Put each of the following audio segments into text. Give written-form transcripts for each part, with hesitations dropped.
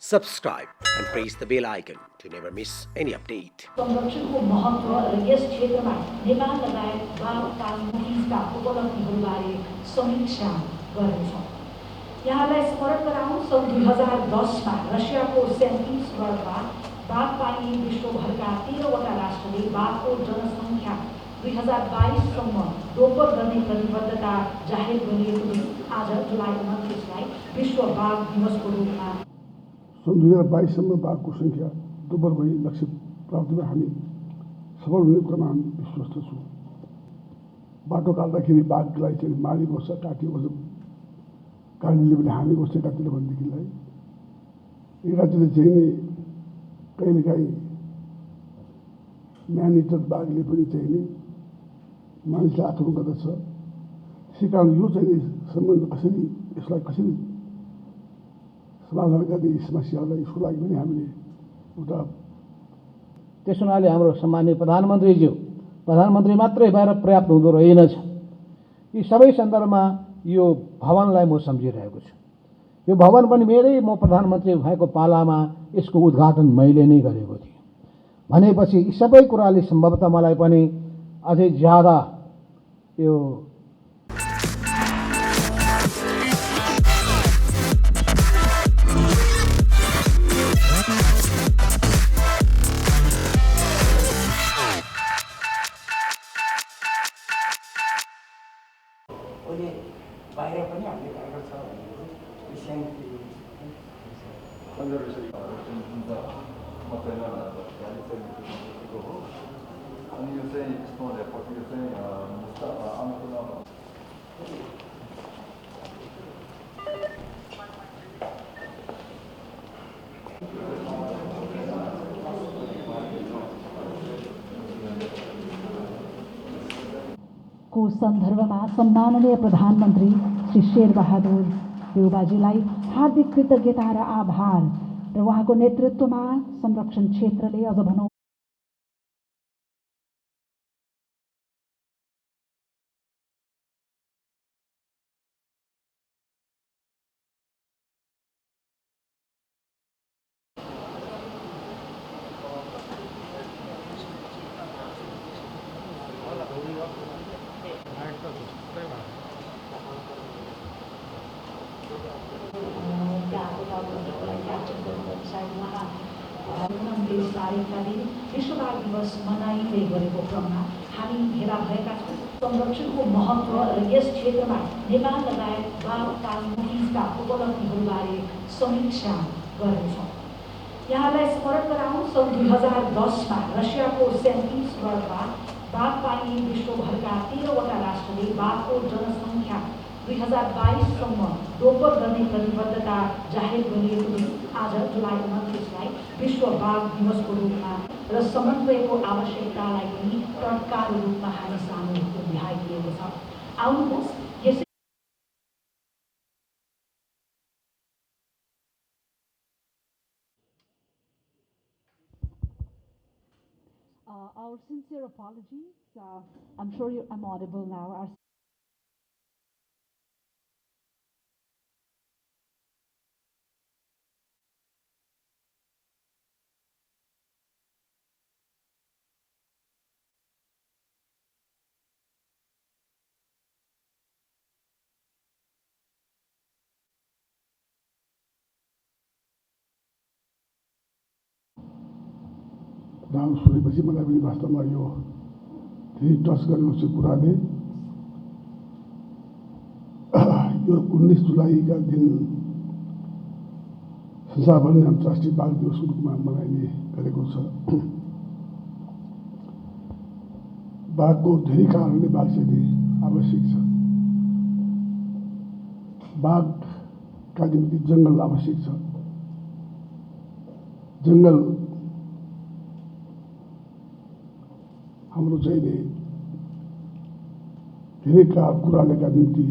subscribe and press the bell icon to never miss any update. संरक्षणको महत्त्व र यस क्षेत्रमा नेपाल लगायत बालमुखीका उपलब्धिहरूबारे समीक्षा गर्नेछौँ। यहाँलाई स्मरण गराउँ, सन् 2010मा रसियाको सेन्ट पिटर्सबर्गमा बाघ पाइने विश्वभरका 13वटा राष्ट्रले बाघको जनसङ्ख्या 2022सम्म दोब्बर गर्ने प्रतिबद्धता जाहेर गरिएको दिन आज जुलाई 29लाई विश्व बाघ दिवसको रूपमा सन् 2022सम्म बाघको सङ्ख्या दोब्बर भई लक्ष्य प्राप्तिमा हामी सफल हुने कुरामा हामी विश्वस्त छौँ। बाटो काट्दाखेरि बाघलाई चाहिँ मारेको छ, काटिएको छ, गाडीले पनि हानेको छ एकातिर भनेदेखिलाई एकातिर चाहिँ नि कहिलेकाहीँ म्यान इटर बाघले पनि चाहिँ नि मानिसलाई आक्रमण गर्दछ। त्यसै कारण यो चाहिँ सम्बन्ध कसरी यसलाई कसरी समाधान गर्ने समस्याहरूलाई यसको लागि पनि हामीले एउटा त्यस हुनाले हाम्रो सम्माननीय प्रधानमन्त्री मात्रै भएर पर्याप्त हुँदो रहेनछ। यी सबै सन्दर्भमा यो भवनलाई म सम्झिरहेको छु। यो भवन पनि म प्रधानमन्त्री भएको पालामा यसको उद्घाटन मैले नै गरेको थिएँ भनेपछि यी सबै कुराले सम्भवतः मलाई पनि अझै ज्यादा यो बाहिर पनि हामीले गरेको छ भनेको अनि यो चाहिँ यसको रेपोर्ट चाहिँ को सन्दर्भमा सम्माननीय प्रधानमन्त्री श्री शेरबहादुर देउबाजीलाई हार्दिक कृतज्ञता र आभार र उहाँको नेतृत्वमा संरक्षण क्षेत्रले अझ भनौँ तारिखका दिन विश्व बाघ दिवस मनाइँदै गरेको क्रममा हामी भेला भएका छौँ। संरक्षणको महत्त्व र यस क्षेत्रमा नेपाल लगायत बालमुखीका उपलब्धिहरूबारे समीक्षा गर्नेछौँ। यहाँलाई स्मरण गराउँ, सन् 2010मा रसियाको सेन्ट पिटर्सबर्गमा बाघ पाइने विश्वभरका 13वटा राष्ट्रले बाघको जनसङ्ख्या 2022सम्म दोब्बर गर्ने प्रतिबद्धता जाहेर गरिएको दिन आज जुलाई 29लाई विश्व बाघ दिवसको रूपमा र समन्वयको आवश्यकतालाई पनि तत्काल रूपमा हामी सामु देखाइदिएको छ। आउनुहोस् यसै Our sincere apologies. I'm sure I'm audible now. नाम सुनेपछि मलाई पनि वास्तवमा यो धेरै टच गरेको छ कुराले। यो 19 जुलाईका दिन संसारभर नै अन्तर्राष्ट्रिय बाघ दिवसको रूपमा मनाइने गरेको छ। बाघको धेरै कारणले बाघ चाहिँ आवश्यक छ। बाघका निम्ति जङ्गल आवश्यक छ। जङ्गल हाम्रो चाहिँ धेरै कुराका निम्ति,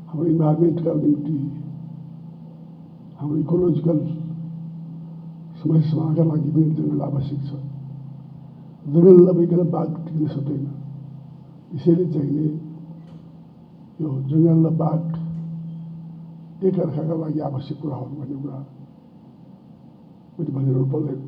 हाम्रो इन्भाइरोमेन्टका निम्ति, हाम्रो इकोलोजिकल समस्या समाधानका लागि पनि जङ्गल आवश्यक छ। जङ्गल नभइकन बाघ टिक्न सक्दैन। यसैले चाहिँ यो जङ्गल र बाघ टेकरखाका लागि आवश्यक कुराहरू भन्ने कुरा मैले भनिरहनु पर्दैन।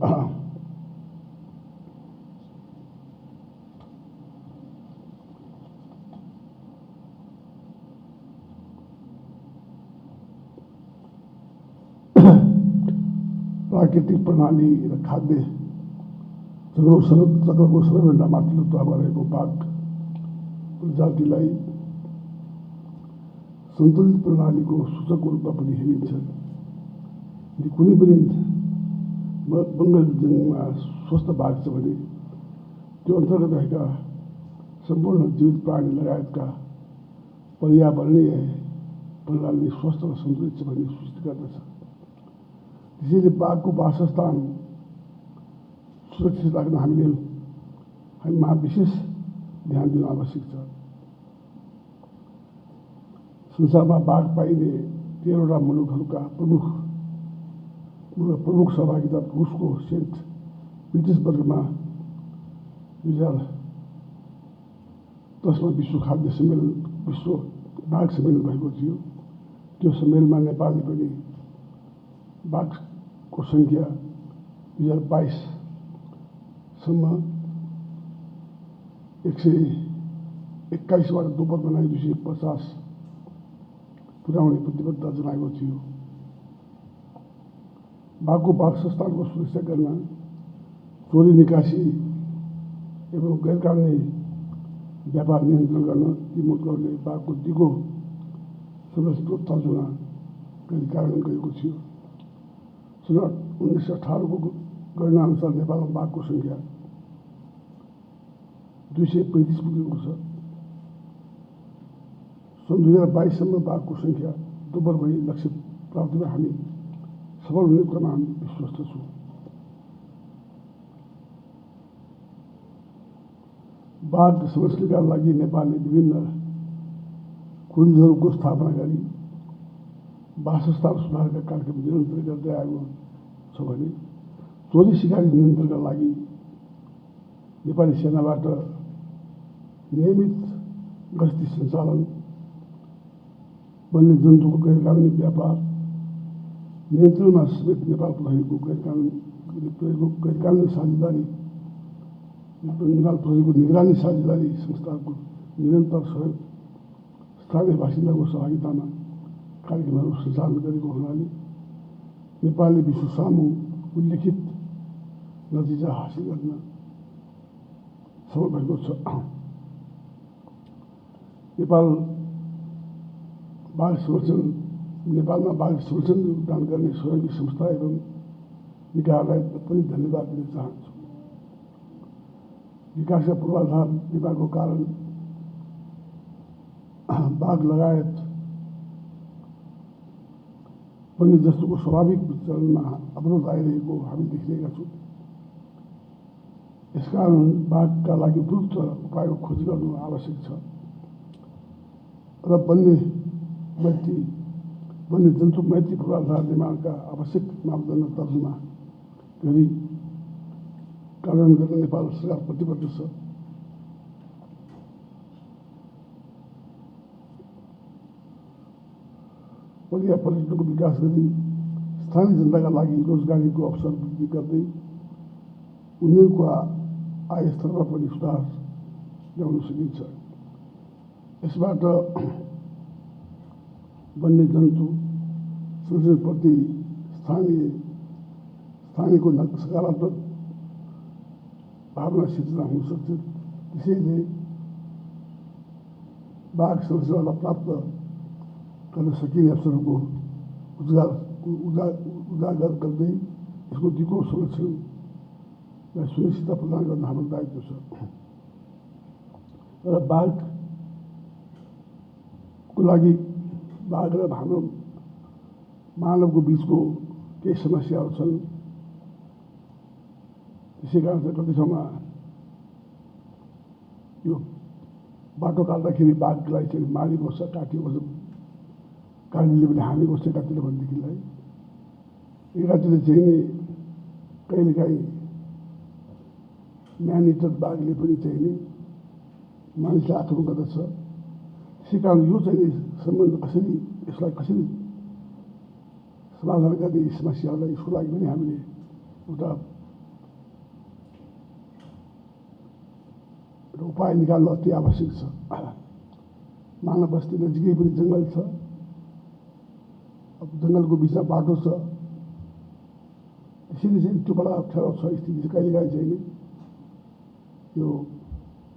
प्राकृतिक प्रणाली र खाद्य चक्रको सबैभन्दा माथिल्लो तहमा रहेको बाघ प्रजातिलाई सन्तुलित प्रणालीको सूचकको रूपमा पनि हेरिन्छ। यदि कुनै पनि वन्यजङ्गलमा स्वस्थ बाघ छ भने त्यो अन्तर्गत रहेका सम्पूर्ण जीवित प्राणी लगायतका पर्यावरणीय प्रणाली स्वस्थ र सन्तुलित छ भन्ने सूचित गर्दछ। त्यसैले बाघको वासस्थान सुरक्षित राख्न हामीमा विशेष ध्यान दिनु आवश्यक छ। संसारमा बाघ पाइने 13वटा मुलुकहरूका प्रमुख सहभागिता रुसको सेन्ट पिटर्सबर्गमा 2010मा विश्व बाघ सम्मेलन भएको थियो। त्यो सम्मेलनमा नेपालले पनि बाघको सङ्ख्या 2022सम्म 121बाट दोब्बर बनाई 250 पुर्याउने प्रतिबद्धता जनाएको थियो। बाघको वासस्थानको सुरक्षा गर्न, चोरी निकासी एवं गैरकानुनी व्यापार नियन्त्रण गर्न ती मुलुकहरूले बाघको दिगो संरक्षणको तर्जुमा गरी कार्यान्वयन गरेको थियो। सन् 1918को गणना अनुसार नेपालमा बाघको सङ्ख्या 235 पुगेको छ। सन् 2022सम्म बाघको सङ्ख्या दोब्बर भई लक्ष्य प्राप्तिमा हामी सफल हुने कुरामा हामी विश्वस्त छौँ। बाघ संरक्षणका लागि नेपालले विभिन्न कुञ्जहरूको स्थापना गरी वासस्थान सुधारका कार्यक्रम निरन्तर गर्दै आएको छ भने चोरी सिकारी नियन्त्रणका लागि नेपाली सेनाबाट नियमित गस्ती सञ्चालन, वन्यजन्तुको गैरकानुनी व्यापार नियन्त्रणमा समेत नेपाल प्रहरीको गैरकानुनी साझेदारी, नेपाल प्रहरीको निगरानी साझेदारी संस्थाको निरन्तर सहयोग, स्थानीय बासिन्दाको सहभागितामा कार्यक्रमहरू सञ्चालन गरेको हुनाले नेपालले विश्व सामु उल्लेखित नतिजा हासिल गर्न सफल भएको छ। नेपालमा बाघ संरक्षण योगदान गर्ने सहयोगी संस्था एवं निकायलाई पनि धन्यवाद दिन चाहन्छु। विकासका पूर्वाधार निर्माणको कारण बाघ लगायत वन्यजन्तुको स्वाभाविक विचरणमा अवरोध आइरहेको हामी देखिरहेका छौँ। यसकारण बाघका लागि उपयुक्त उपायको खोजी गर्नु आवश्यक छ र वन्यजन्तु मैत्री पूर्वाधार निर्माणका आवश्यक मापदण्ड तर्जुमा गरी कार्यान्वयन गर्न नेपाल सरकार प्रतिबद्ध छ। पर्यटनको विकास गरी स्थानीय जनताका लागि रोजगारीको अवसर वृद्धि गर्दै उनीहरूको आय स्तरमा पनि सुधार ल्याउन सकिन्छ। यसबाट वन्यजन्तु संरक्षणप्रति स्थानीयको सकारात्मक भावना सिर्जना हुन सक्छ। त्यसैले बाघ संरक्षणबाट प्राप्त गर्न सकिने अवसरहरूको उजागर गर्दै यसको दिगो संरक्षणलाई सुनिश्चितता प्रदान गर्न हाम्रो दायित्व छ। र बाघको लागि बाघ र हाम्रो मानवको बिचको केही समस्याहरू छन्। त्यसै कारण चाहिँ कति ठाउँमा यो बाटो काट्दाखेरि बाघलाई चाहिँ मारेको छ, काटिएको छ, कालीले पनि हानेको छ एकातिर भनेदेखिलाई। एकातिर चाहिँ नि कहिलेकाहीँ म्यान इटर बाघले पनि चाहिँ नि मानिसलाई आक्रमण गर्दछ। त्यसै कारण यो चाहिँ सम्बन्ध यसलाई कसरी समाधान गर्ने यी समस्याहरूलाई यसको लागि पनि हामीले एउटा उपाय निकाल्नु अति आवश्यक छ। मानव बस्ती नजिकै पनि जङ्गल छ, अब जङ्गलको बिचमा बाटो छ, त्यसैले चाहिँ त्यो बडा अप्ठ्यारो छ स्थिति चाहिँ। कहिलेकाहीँ चाहिँ नि यो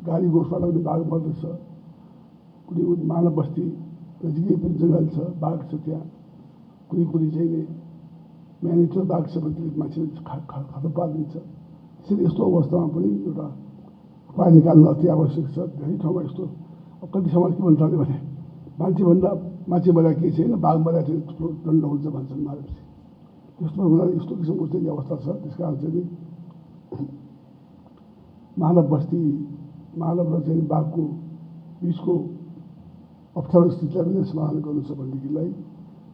गाडी गोठबाट पनि बाघ मर्दछ, कुनै मानव बस्ती नजिकै पनि जङ्गल छ, बाघ छ त्यहाँ, कुनै चाहिँ नि म्यानेजर बाघ छ भने मान्छेले खतम पारिदिन्छ। त्यसैले यस्तो अवस्थामा पनि एउटा उपाय निकाल्नु अति आवश्यक छ। धेरै ठाउँमा यस्तो अब कति समाज के भन्छ भने मान्छे मर्दा केही छैन, बाघ मर्दा चाहिँ ठुलो दण्ड हुन्छ भन्छन् मारेपछि। त्यस्तो हुँदा यस्तो किसिमको चाहिँ अवस्था छ। त्यस कारण चाहिँ मानव र चाहिँ बाघको बिचको अप्ठ्यारो स्थितिलाई पनि समाधान गर्नु छ भनेदेखिलाई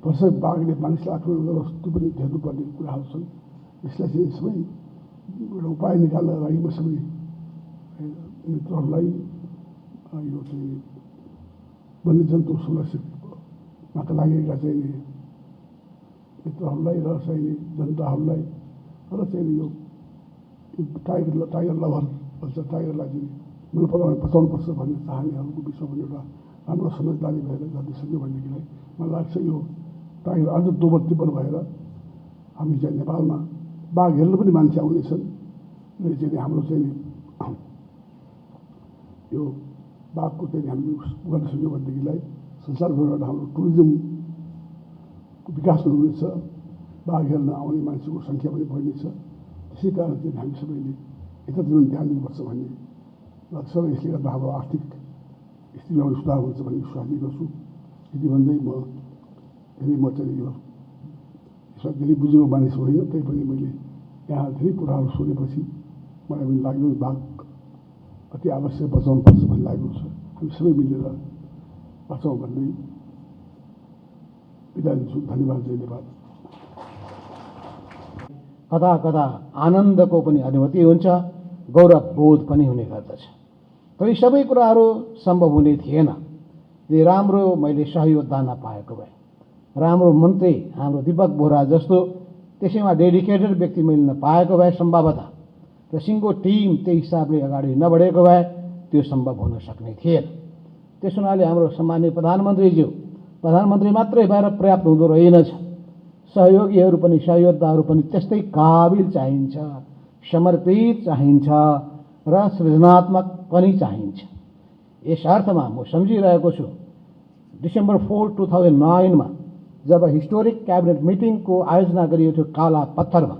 वर्षै बाघले मानिसलाई आक्रमण गरोस् त्यो पनि हेर्नुपर्ने कुराहरू छन्। यसलाई चाहिँ सबै एउटा उपाय निकाल्नका लागि म सबै मित्रहरूलाई यो चाहिँ वन्यजन्तु संरक्षणका लागेका चाहिँ मित्रहरूलाई र चाहिँ जनताहरूलाई र चाहिँ यो टाइगर लभर भन्छ, टाइगरलाई चाहिँ मन पराउने बचाउनुपर्छ भन्ने चाहनेहरूको बिचमा पनि एउटा राम्रो समझदारी भएर गर्न सक्यो भनेदेखिलाई मलाई लाग्छ यो टाइगर अझ दोबर तिब्बर भएर हामी चाहिँ नेपालमा बाघ हेर्न पनि मान्छे आउनेछन् र चाहिँ हाम्रो चाहिँ यो बाघको चाहिँ हामीले गर्न सक्यो भनेदेखिलाई संसारभरबाट हाम्रो टुरिज्मको विकास हुनेछ, बाघ हेर्न आउने मान्छेको सङ्ख्या पनि बढ्नेछ। त्यसै कारण चाहिँ हामी सबैले यतातिर पनि ध्यान दिनुपर्छ भन्ने लाग्छ र यसले गर्दा हाम्रो आर्थिक स्थितिमा पनि सुधार हुन्छ भन्ने विश्वास गर्छु। यति भन्दै म चाहिँ यो यसमा धेरै बुझेको मानिस होइन, तैपनि मैले यहाँ धेरै कुराहरू सुनेपछि मलाई पनि लाग्यो बाघ अति आवश्यक बचाउनुपर्छ भन्ने लागेको छ। हामी सबै मिलेर बचाउँ भन्दै बिदा दिन्छु। धन्यवाद। जय नेपाल। कता कता आनन्दको पनि अनुभूति हुन्छ, गौरव बोध पनि हुने गर्दछ। तर यी सबै कुराहरू सम्भव हुने थिएन यदि राम्रो मैले सहयोगता नपाएको भए, राम्रो मन्त्री हाम्रो दीपक बोहरा जस्तो त्यसैमा डेडिकेटेड व्यक्ति मैले नपाएको भए सम्भवतः र सिङ्गो टिम त्यही हिसाबले अगाडि नबढेको भए त्यो सम्भव हुन सक्ने थिएन। त्यस हुनाले हाम्रो सम्माननीय प्रधानमन्त्री मात्रै भएर पर्याप्त हुँदो रहेनछ, सहयोगीहरू पनि सहयोद्धाहरू पनि त्यस्तै काबिल चाहिन्छ, समर्पित चाहिन्छ र सृजनात्मक पनि चाहिन्छ। यस अर्थमा म सम्झिरहेको छु डिसेम्बर 4, 2009 मा जब हिस्टोरिक क्याबिनेट मिटिङको आयोजना गरिएको थियो काला पत्थरमा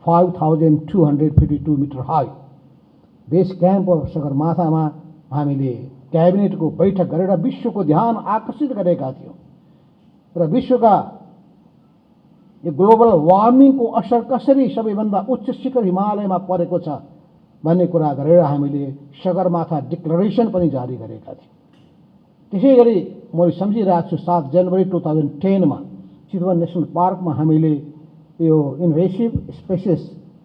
5252 मिटर हाई बेस क्याम्प सगरमाथामा हामीले क्याबिनेटको बैठक गरेर विश्वको ध्यान आकर्षित गरेका थियौँ र विश्वका यो ग्लोबल वार्मिङको असर कसरी सबैभन्दा उच्च शिखर हिमालयमा परेको छ भन्ने कुरा गरेर हामीले सगरमाथा डिक्लेरेसन पनि जारी गरेका थियौँ। त्यसै गरी म सम्झिरहेको छु 7 जनवरी 2010 मा चितवन नेसनल पार्कमा हामीले यो इन्भेसिभ स्पेसिस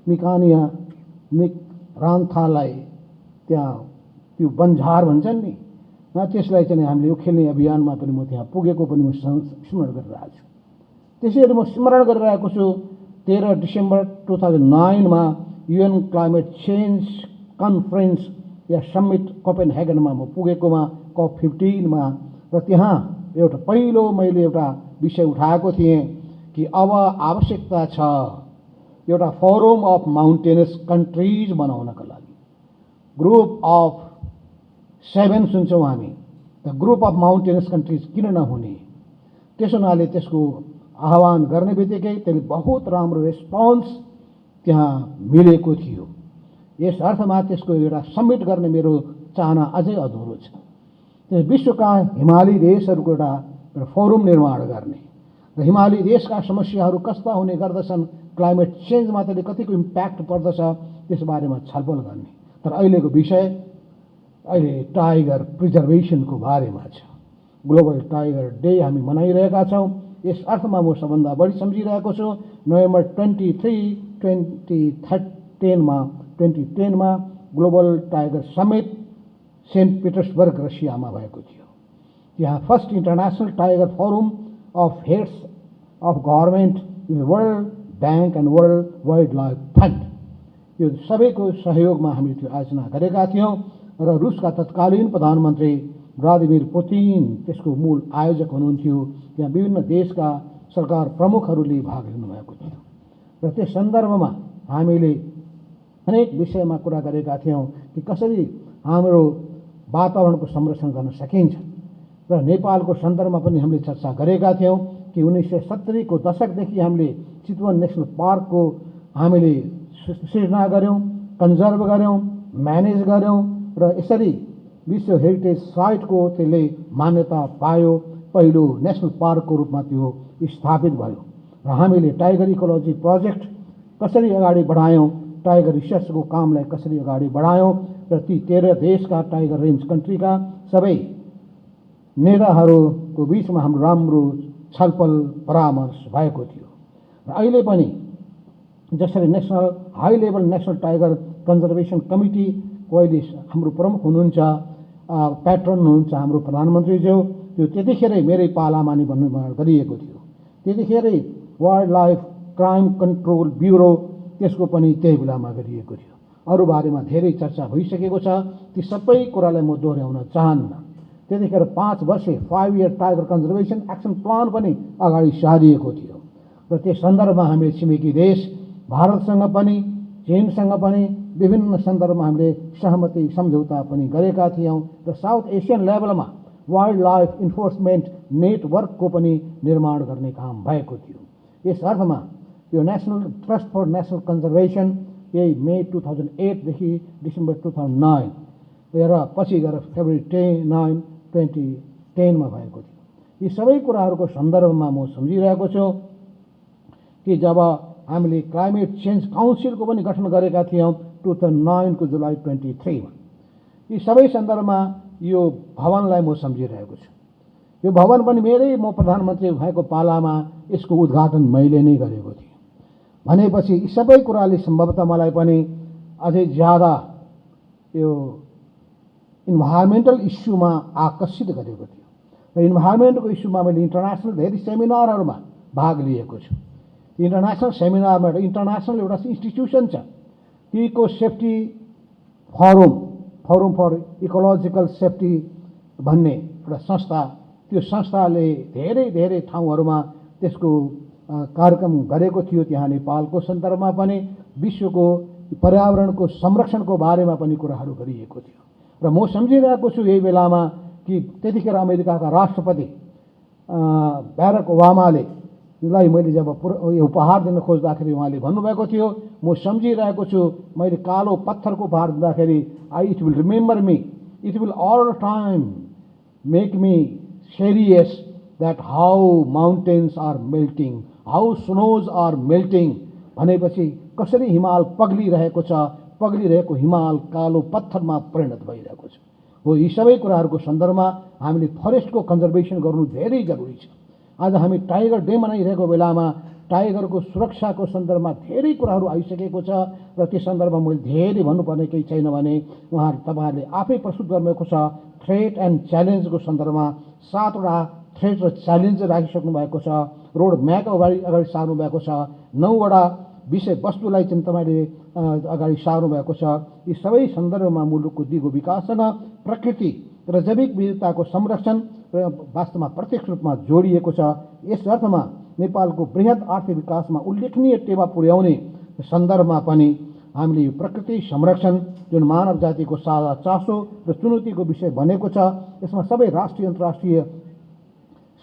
मिकानिया मिक्रान्थालाई त्यहाँ त्यो बनझार भन्छन् नि, त्यसलाई चाहिँ हामीले यो खेल्ने अभियानमा पनि म त्यहाँ पुगेको पनि म स्मरण गरिरहेको छु। त्यसै गरी म स्मरण गरिरहेको छु 13 डिसेम्बर 2009 मा UN क्लाइमेट चेन्ज कन्फरेन्स या समिट कोपेनहेगनमा म पुगेकोमा COP15 मा र त्यहाँ एउटा पहिलो मैले एउटा विषय उठाएको थिएँ कि अब आवश्यकता छ एउटा फोरम अफ माउन्टेनस कन्ट्रिज बनाउनका लागि। ग्रुप अफ 7 सुन्छौँ हामी, the group of mountains countries किन नहुने। त्यसो हुनाले त्यसको आह्वान गर्ने बित्तिकै त्यसले बहुत राम्रो रेस्पोन्स त्यहाँ मिलेको थियो। यस अर्थमा त्यसको एउटा समिट गर्ने मेरो चाहना अझै अधुरो छ। विश्वका हिमाली देशहरूको एउटा फोरम निर्माण गर्ने र हिमाली देशका समस्याहरू कस्ता हुने गर्दछन्, क्लाइमेट चेन्जमा त्यसले कतिको इम्प्याक्ट पर्दछ त्यसबारेमा छलफल गर्ने। तर अहिलेको विषय अहिले टाइगर प्रिजर्भेसनको बारेमा छ। ग्लोबल टाइगर डे हामी मनाइरहेका छौँ। यस अर्थमा म सबभन्दा बढी सम्झिरहेको छु नोभेम्बर 23, 2010 मा global tiger summit Saint Petersburg रसियामा भएको थियो। यहाँ first international tiger forum of heads of government World Bank and World wildlife fund, यो सबैको सहयोगमा हामीले त्यो आयोजना गरेका थियौँ र रुसका तत्कालीन प्रधानमन्त्री भ्लादिमिर पुतिन त्यसको मूल आयोजक हुनुहुन्थ्यो। त्यहाँ विभिन्न देशका सरकार प्रमुखहरूले भाग लिनुभएको थियो र त्यस सन्दर्भमा हामीले अनेक विषयमा कुरा गरेका थियौँ कि कसरी हाम्रो वातावरणको संरक्षण गर्न सकिन्छ र नेपालको सन्दर्भमा पनि हामीले चर्चा गरेका थियौँ कि 1970 को दशकदेखि हामीले चितवन नेसनल पार्कको हामीले सृजना गऱ्यौँ, कन्जर्भ गऱ्यौँ, म्यानेज गऱ्यौँ र यसरी विश्व हेरिटेज साइटको त्यसले मान्यता पायो, पहिलो नेसनल पार्कको रूपमा त्यो स्थापित भयो र हामीले टाइगर इकोलोजी प्रोजेक्ट कसरी अगाडि बढायौँ, टाइगर रिसर्चको कामलाई कसरी अगाडि बढायौँ र ती 13 देशका टाइगर रेन्ज कन्ट्रीका सबै नेताहरूको बिचमा हाम्रो राम्रो छलफल परामर्श भएको थियो र अहिले पनि जसरी national high level national tiger conservation कमिटीको अहिले हाम्रो प्रमुख हुनुहुन्छ, प्याट्रन हुनुहुन्छ हाम्रो प्रधानमन्त्रीज्यू, त्यो त्यतिखेरै मेरै पालामा नि निर्माण गरिएको थियो। त्यतिखेरै wild life crime control bureau त्यसको पनि त्यही बेलामा गरिएको थियो। अरू बारेमा धेरै चर्चा भइसकेको छ, ती सबै कुरालाई म दोहोऱ्याउन चाहन्न। त्यतिखेर 5 वर्षे 5 year tiger conservation action plan पनि अगाडि सारिएको थियो र त्यस सन्दर्भमा हामीले छिमेकी देश भारतसँग पनि चीनसँग पनि विभिन्न सन्दर्भमा हामीले सहमति सम्झौता पनि गरेका थियौँ र साउथ एसियन लेभलमा वाइल्ड लाइफ इन्फोर्समेन्ट नेटवर्कको पनि निर्माण गर्ने काम भएको थियो। यस अर्थमा यो national trust for national conservation यही मे 2008देखि डिसेम्बर 2009 र पछि गएर फेब्रुअरी 9, 2010मा भएको थियो। यी सबै कुराहरूको सन्दर्भमा म सम्झिरहेको छु कि जब हामीले क्लाइमेट चेन्ज काउन्सिलको पनि गठन गरेका थियौँ 2009 को जुलाई 23मा। यी सबै सन्दर्भमा यो भवनलाई म सम्झिरहेको छु। यो भवन पनि म प्रधानमन्त्री भएको पालामा यसको उद्घाटन मैले नै गरेको थिएँ भनेपछि यी सबै कुराले सम्भवतः मलाई पनि अझै ज्यादा यो इन्भाइरोमेन्टल इस्युमा आकर्षित गरेको थियो र इन्भाइरोमेन्टको इस्युमा मैले इन्टरनेसनल धेरै सेमिनारहरूमा भाग लिएको छु। इन्टरनेसनल सेमिनारमा इन्टरनेसनल एउटा इन्स्टिट्युसन छ, eco safety forum for ecological safety भन्ने एउटा संस्था, त्यो संस्थाले धेरै ठाउँहरूमा त्यसको कार्यक्रम गरेको थियो। त्यहाँ नेपालको सन्दर्भमा पनि विश्वको पर्यावरणको संरक्षणको बारेमा पनि कुराहरू गरिएको थियो र म सम्झिरहेको छु यही बेलामा कि त्यतिखेर अमेरिकाका राष्ट्रपति ब्यारक ओबामाले लाई मैले जब यो उपहार दिन खोज्दाखेरि उहाँले भन्नुभएको थियो, म सम्झिरहेको छु मैले कालो पत्थरको उपहार दिँदाखेरि it will remember me, it will all time make me serious that how mountains are melting, how snows are melting भनेपछि कसरी हिमाल पग्लिरहेको छ, पग्लिरहेको हिमाल कालो पत्थरमा परिणत भइरहेको छ। हो, यी सबै कुराहरूको सन्दर्भमा हामीले फरेस्टको कन्जर्भेसन गर्नु धेरै जरुरी छ। आज हामी टाइगर डे मनाइरहेको बेलामा टाइगरको सुरक्षाको सन्दर्भमा धेरै कुराहरू आइसकेको छ र त्यस सन्दर्भमा मैले धेरै भन्नुपर्ने केही छैन भने तपाईँहरूले आफै प्रस्तुत गर्नुभएको छ। थ्रेट एन्ड च्यालेन्जको सन्दर्भमा 7वटा थ्रेट र च्यालेन्ज राखिसक्नु भएको छ, रोड म्याप अगाडि सार्नु भएको छ, 9वटा विषयवस्तुलाई चाहिँ तपाईँले अगाडि सार्नु भएको छ। यी सबै सन्दर्भमा मुलुकको दिगो विकाससँग प्रकृति र जैविक विविधताको संरक्षण र वास्तवमा प्रत्यक्ष रूपमा जोडिएको छ। यस अर्थमा नेपालको बृहत आर्थिक विकासमा उल्लेखनीय टेवा पुर्याउने सन्दर्भमा पनि हामीले यो प्रकृति संरक्षण जुन मानव जातिको साझा चासो र चुनौतीको विषय बनेको छ, यसमा सबै राष्ट्रिय अन्तर्राष्ट्रिय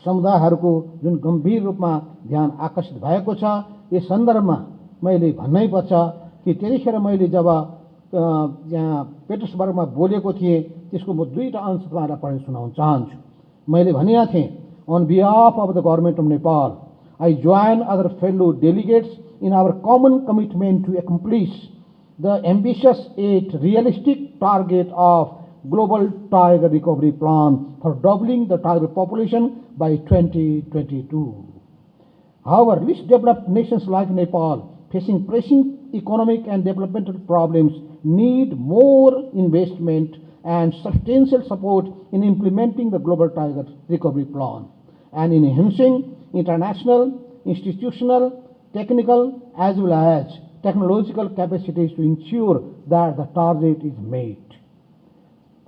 समुदायहरूको जुन गम्भीर रूपमा ध्यान आकर्षित भएको छ। यस सन्दर्भमा मैले भन्नै पर्छ कि त्यतिखेर मैले जब यहाँ पेटर्सबर्गमा बोलेको थिएँ त्यसको म 2टा अंश तपाईँलाई पढेर सुनाउन चाहन्छु। मैले भनेका थिएँ, on behalf of the government of Nepal I join other fellow delegates in our common commitment to accomplish the ambitious at realistic target of global tiger recovery plan for doubling the tiger population by 2022. However, least developed nations like Nepal, facing pressing economic and developmental problems, need more investment and substantial support in implementing the Global Tiger Recovery Plan and in enhancing international, institutional technical as well as technological capacities to ensure that the target is met.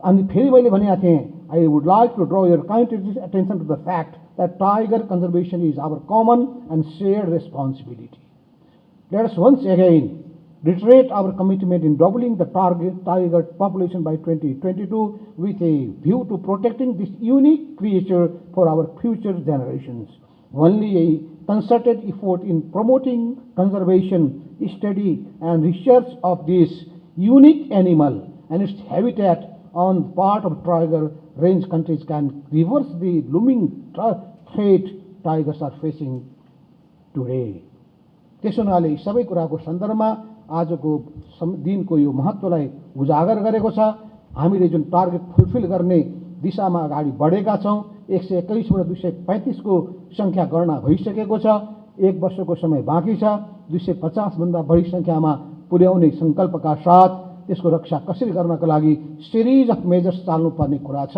And फेरि मैले भनेको थिएँ, I would like to draw your kind attention to the fact that tiger conservation is our common and shared responsibility. Let us once again reiterate our commitment in doubling the target tiger population by 2022 with a view to protecting this unique creature for our future generations. Only a concerted effort in promoting conservation, study and research of this unique animal and its habitat on the part of tiger range countries can reverse the looming threat tigers are facing today. त्यसो हुनाले यी सबै कुराको सन्दर्भमा आजको दिनको यो महत्त्वलाई उजागर गरेको छ। हामीले जुन टार्गेट फुलफिल गर्ने दिशामा अगाडि बढेका छौँ। 121 बाट 235 को संख्या गणना भइसकेको छ। 1 वर्षको समय बाँकी छ। 250 भन्दा बढी संख्यामा पुर्याउने संकल्पका साथ त्यसको रक्षा कसरी गर्नका लागि सिरिज अफ मेजर्स चाल्नुपर्ने कुरा छ।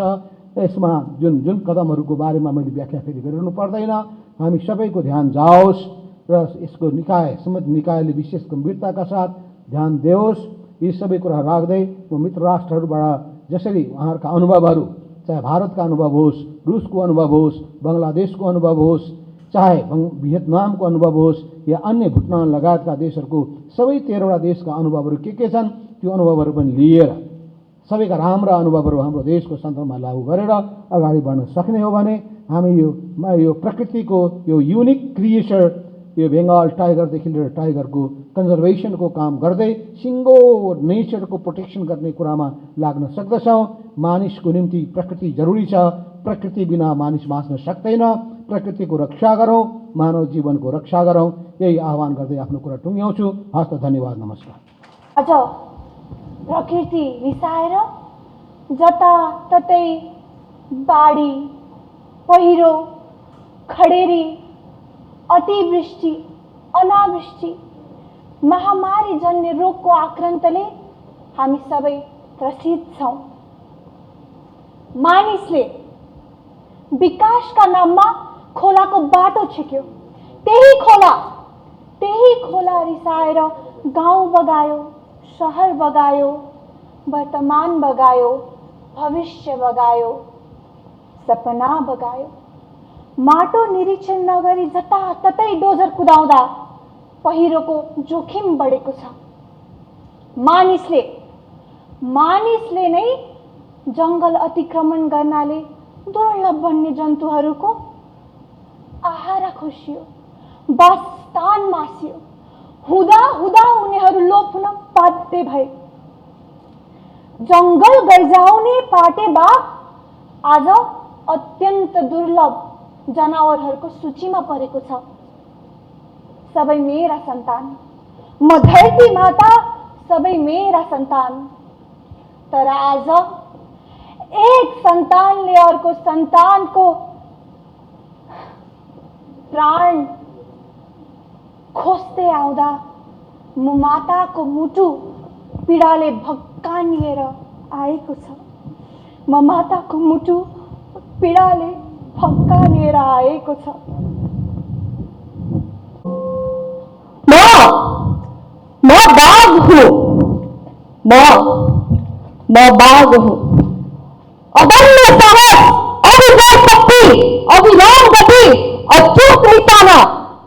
यसमा जुन जुन कदमहरूको बारेमा मैले व्याख्या फेरि गरिरहनु पर्दैन। हामी सबैको ध्यान जाओस् र यसको सम्बन्धित निकायले विशेष गम्भीरताका साथ ध्यान देओस्। यी सबै कुरा राख्दै म मित्र राष्ट्रहरूबाट जसरी उहाँहरूका अनुभवहरू, चाहे भारतका अनुभव होस्, रुसको अनुभव होस्, बङ्गलादेशको अनुभव होस्, चाहे भियतनामको अनुभव होस् या अन्य भुटान लगायतका देशहरूको सबै 13 वटा देशका अनुभवहरू के छन्, त्यो अनुभवहरू पनि लिएर सबैका राम्रा अनुभवहरू हाम्रो देशको सन्दर्भमा लागू गरेर अगाडि बढ्न सक्ने हो भने हामी यो प्रकृतिको यो युनिक क्रिएचर यो बेङ्गाल टाइगरदेखि लिएर टाइगरको कन्जर्भेसनको काम गर्दै सिङ्गो नेचरको प्रोटेक्सन गर्ने कुरामा लाग्न सक्दछौँ। मानिसको निम्ति प्रकृति जरुरी छ। प्रकृति बिना मानिस बाँच्न सक्दैन। प्रकृतिको रक्षा गरौँ, मानव जीवनको रक्षा गरौँ। यही आह्वान गर्दै आफ्नो कुरा टुङ्ग्याउँछु। हस्त, धन्यवाद, नमस्कार। आज प्रकृति रिसाएर जताततै बाढी, पहिरो, खडेरी, अतिवृष्टि, अनावृष्टि, महामारी जन्य रोगको आक्रान्तले हामी सबै त्रसित छौं। मानिसले विकासका नाममा खोलाको बाटो छेक्यो। त्यही खोला रिसाएर गाउँ बगायो, शहर बगायो, वर्तमान बगायो, भविष्य बगायो, सपना बगायो। माटो निरीक्षण नगरी जताततै डोजर कुदाउँदा पहिरोको जोखिम बढेको छ। मानिसले नै जंगल अतिक्रमण गर्नाले दुर्लभ वन्य जन्तुहरूको आहारा खोसियो, वासस्थान मासियो। हुँदा उनीहरू लोप हुन बाध्य भए। जंगल गइजाउने पाटे बाघ आज अत्यन्त दुर्लभ जनावरहरूको सूचीमा परेको छ। सबै मेरा सन्तान, म धरती माता, सबै मेरा सन्तान। तर आज एक सन्तानले अर्को सन्तानको प्राण खोज्दै आउँदा म माताको मुटु पीडाले भक्कानिएर आएको छ। म माताको मुटु पीडाले भक्कानिएर आएको छ। म बाघ हूँ। अदम्य साहस, अविचल शक्ति, अविराम गति, अचूक निशाना,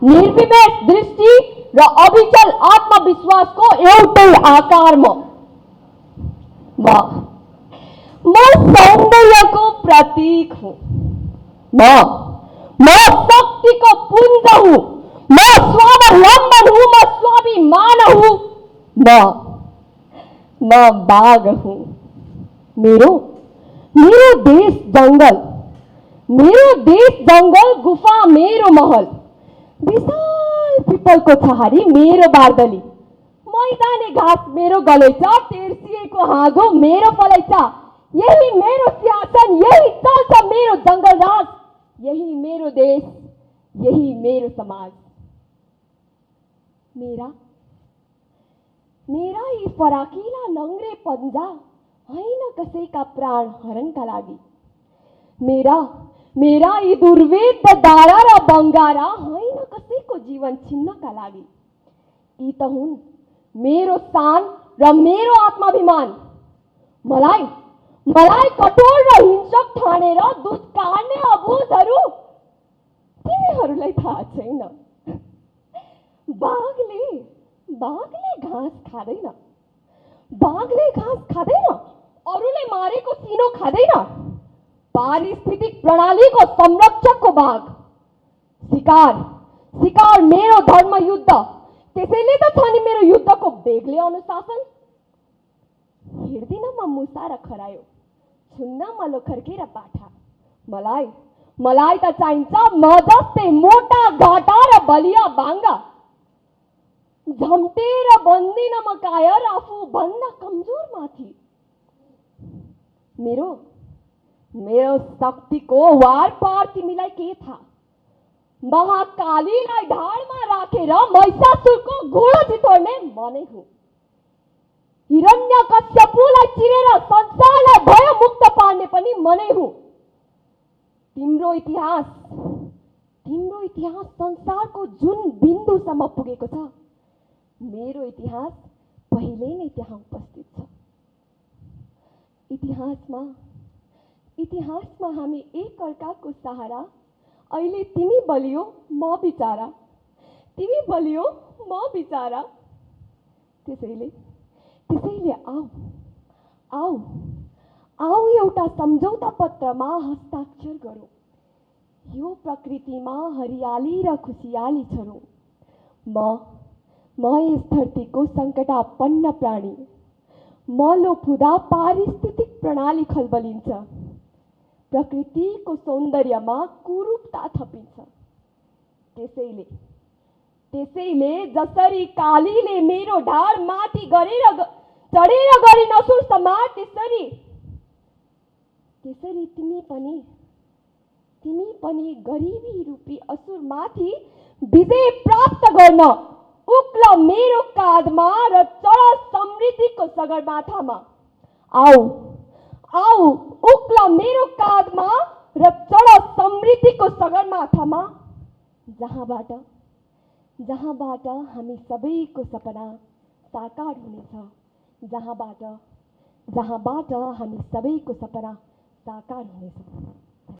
निर्विवेक दृष्टि र अविचल आत्मविश्वासको एउटै आकार म सौन्दर्यको प्रतीक हूँ। म शक्तिको पुञ्ज हूँ। म स्वावलम्बन हूँ। म स्वाभिमान हूँ। म बाघ हूँ। मेरो देश जंगल, गुफा मेरो महल, विशाल पिपलको छहारी मेरो बारदली, मैदाने घाँस मेरो गलैचा, तेर्सिएको हाँगो मेरो पलैचा। यही मेरो सिंहासन, यही चल्छ मेरो जंगल राज, यही मेरो देश, यही मेरो समाज। मेरा यी फराकिला लङ्ग्रे पन्जा होइन कसैका प्राण हरणका लागि। मेरा यी दुर्वेद दारा र बङ्गारा होइन कसैको सबैको जीवन छिन्नका लागि। यी त हुन् मेरो शान र मेरो आत्माभिमान। मलाई मलाई कठोर र हिंसक ठानेर दुध काट्ने अबुझहरू तिमीहरूलाई थाहा छैन। बाघले घाँस खाँदैन, बाघले घाँस खाँदैन, अरूले मारेको सिनो खाँदैन। पारिस्थितिक प्रणालीको संरक्षकको बाघ। शिकार मेरो धर्म युद्ध, त्यसैले त छ नि मेरो युद्धको बेग्लै अनुशासन। हिँड्दिन म मुसा र खरायो, छुन्न म लोखर्के र बाठा। मलाई त चाहिन्छ म जस्तै मोटा घाटा र बलिया बाङ्गा। झम्टेर बन्दिन म कायर आफू भन्दा कमजोर माथि। मेरो शक्तिको वार पार तिमीलाई के थाहा? महाकालीलाई ढाडमा राखेर महिषासुरको घोडा चितोड्ने म नै हुँ। हिरण्यकश्यपुलाई चिरेर संसारलाई भयमुक्त पार्ने पनि म नै हुँ। तिम्रो इतिहास संसारको जुन बिन्दुसम्म पुगेको छ, मेरो इतिहास पहिले नै त्यहाँ उपस्थित छ। इतिहासमा हामी एक अर्काको सहारा। अहिले तिमी बलियो म बिचारा, तिमी बलियो म बिचारा। त्यसैले आऊ एउटा सम्झौता पत्रमा हस्ताक्षर गरौँ। यो प्रकृतिमा हरियाली र खुसियाली छरौँ। म यस धरतीको सङ्कटापन्न प्राणी। म लोप पारिस्थितिक प्रणाली खलबलिन्छ, प्रकृतिको सौन्दर्यमा कुरूपता थपिन्छ। त्यसैले जसरी कालीले मेरो ढाड माथि चढेर गरी नसुर समार, त्यसरी तिमी पनि गरिबी रूपी असुरमाथि विजय प्राप्त गर्न उक्ल मेरो काँधमा र चढ समृद्धिको सगरमाथामा। आऊ उक्ल मेरो काँधमा र चढ समृद्धिको सगरमाथामा, जहाँबाट हामी सबैको सपना साकार हुनेछ, जहाँबाट हामी सबैको सपना साकार हुनेछ।